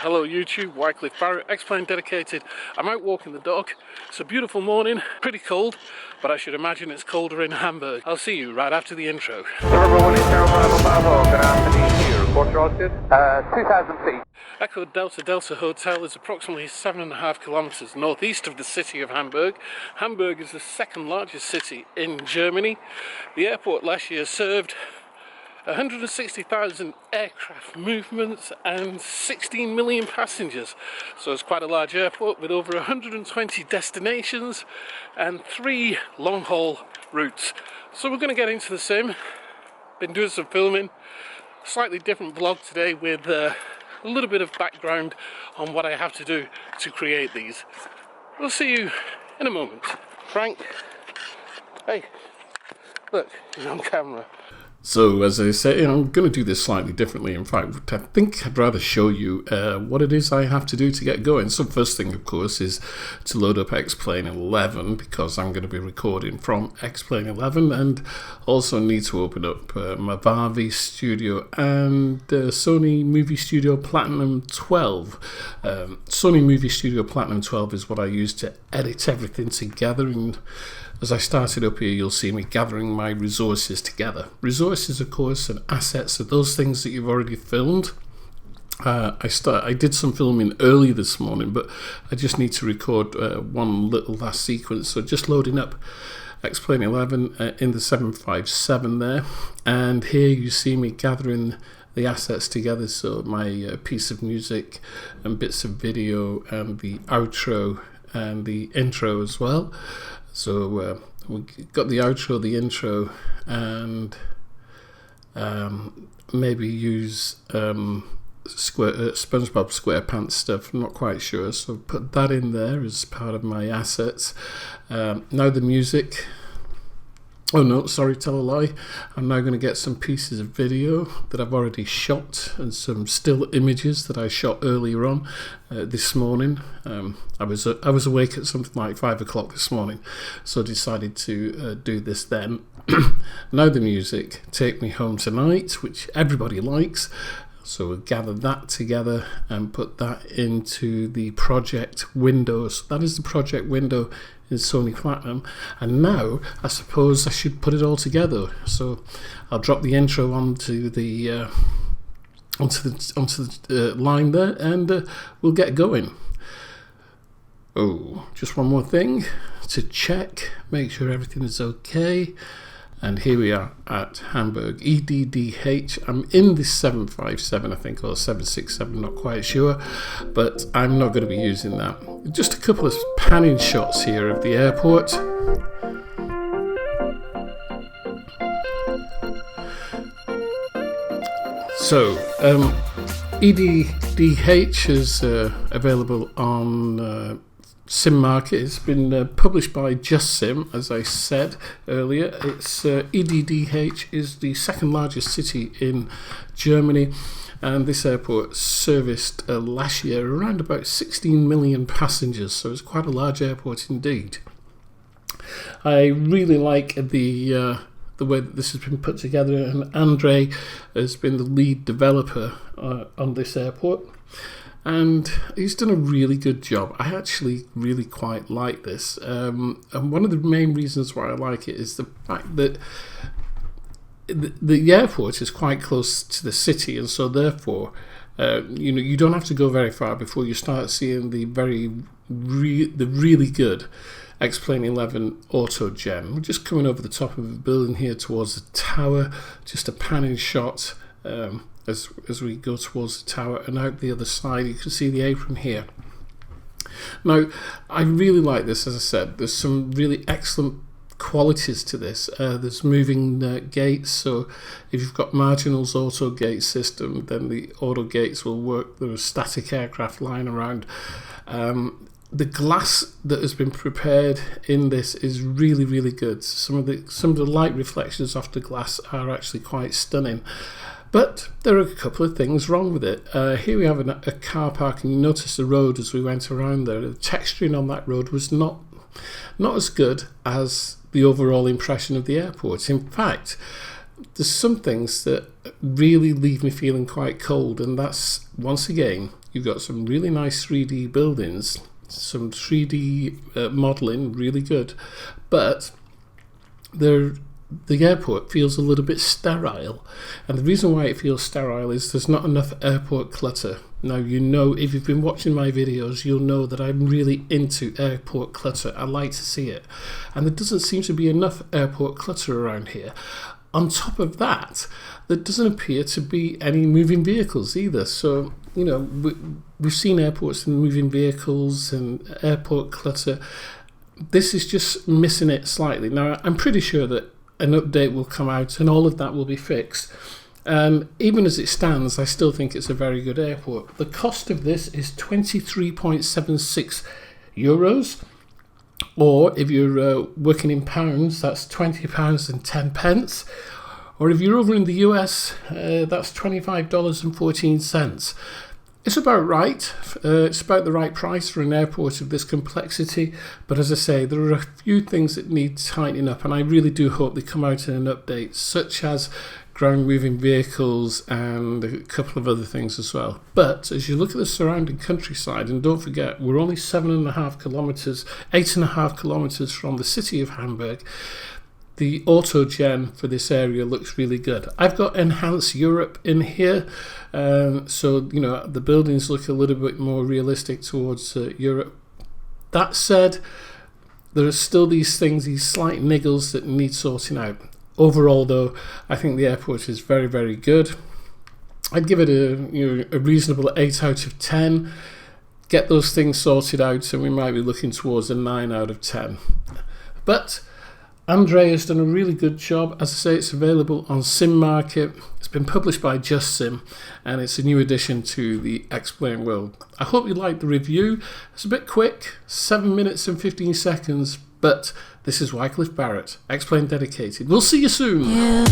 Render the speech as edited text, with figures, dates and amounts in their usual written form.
Hello YouTube, Wycliffe Barrett, Xplane Dedicated. I'm out walking the dog. It's a beautiful morning, pretty cold, but I should imagine it's colder in Hamburg. I'll see you right after the intro. Report roasted. 2,000 feet. Echo Delta Delta Hotel is approximately 7.5 kilometers northeast of the city of Hamburg. Hamburg is the second largest city in Germany. The airport last year served 160,000 aircraft movements and 16 million passengers. So it's quite a large airport with over 120 destinations and 3 long-haul routes. So we're going to get into the sim. Been doing some filming. Slightly different vlog today with a little bit of background on what I have to do to create these. We'll see you in a moment. Frank, hey, look, he's on camera. So, as I say, I'm going to do this slightly differently. In fact, I think I'd rather show you what it is I have to do to get going. So, first thing, of course, is to load up Xplane 11, because I'm going to be recording from Xplane 11, and also need to open up my Vavi Studio and Sony Movie Studio Platinum 12. Sony Movie Studio Platinum 12 is what I use to edit everything together, and as I started up here, you'll see me gathering my resources together. Resources, of course, and assets are those things that you've already filmed. I did some filming early this morning, but I just need to record one little last sequence. So just loading up Xplane 11 in the 757 there. And here you see me gathering the assets together. So my piece of music and bits of video and the outro and the intro as well. So we got the outro, the intro, and maybe use SpongeBob SquarePants stuff. I'm not quite sure, so put that in there as part of my assets. Now the music. Oh no, sorry, tell a lie. I'm now going to get some pieces of video that I've already shot and some still images that I shot earlier on this morning. I was awake at something like 5 o'clock this morning, so decided to do this then. Now the music, Take Me Home Tonight, which everybody likes. So we'll gather that together and put that into the project window. So that is the project window in Sony Platinum. And now I suppose I should put it all together. So I'll drop the intro onto the line there, and we'll get going. Oh, just one more thing to check, make sure everything is okay. And here we are at Hamburg, EDDH. I'm in this 757, I think, or 767, not quite sure, but I'm not going to be using that. Just a couple of panning shots here of the airport. So, EDDH is available on Sim Market. It's been published by Just Sim, as I said earlier. It's EDDH is the second largest city in Germany, and this airport serviced last year around about 16 million passengers, so it's quite a large airport indeed. I really like the way that this has been put together, and Andre has been the lead developer on this airport. And he's done a really good job. I actually really quite like this. And one of the main reasons why I like it is the fact that the airport is quite close to the city, and so therefore, you don't have to go very far before you start seeing the really good Xplane 11 Auto Gem. We're just coming over the top of the building here towards the tower. Just a panning shot. As we go towards the tower, and out the other side you can see the apron here. Now I really like this. As I said, there's some really excellent qualities to this. There's moving gates, so if you've got Marginal's auto gate system, then the auto gates will work. There's a static aircraft lying around. The glass that has been prepared in this is really good. Some of the light reflections off the glass are actually quite stunning. But there are a couple of things wrong with it. Here we have a car park, and you notice the road as we went around there. The texturing on that road was not as good as the overall impression of the airport. In fact, there's some things that really leave me feeling quite cold, and that's, once again, You've got some really nice 3D buildings, some 3D modelling, really good. But the airport feels a little bit sterile. And the reason why it feels sterile is there's not enough airport clutter. Now, you know, if you've been watching my videos, you'll know that I'm really into airport clutter. I like to see it. And there doesn't seem to be enough airport clutter around here. On top of that, there doesn't appear to be any moving vehicles either. So, you know, we've seen airports and moving vehicles and airport clutter. This is just missing it slightly. Now, I'm pretty sure that an update will come out and all of that will be fixed. Even as it stands, I still think it's a very good airport. The cost of this is 23.76 euros, or if you're working in pounds, that's £20 and 10 pence, or if you're over in the US, that's $25.14. It's about right. It's about the right price for an airport of this complexity. But as I say, there are a few things that need tightening up, and I really do hope they come out in an update, such as ground moving vehicles and a couple of other things as well. But as you look at the surrounding countryside, and don't forget, we're only 8.5 kilometres from the city of Hamburg, the autogen for this area looks really good. I've got Enhance Europe in here, so you know the buildings look a little bit more realistic towards Europe. That said, there are still these things, these slight niggles that need sorting out. Overall, though, I think the airport is very, very good. I'd give it a reasonable 8 out of 10. Get those things sorted out, and we might be looking towards a 9 out of 10. But Andre has done a really good job. As I say, it's available on Sim Market. It's been published by Just Sim, and it's a new addition to the Xplane world. I hope you liked the review. It's a bit quick, 7 minutes and 15 seconds, but this is Wycliffe Barrett, Xplane Dedicated. We'll see you soon. Yeah.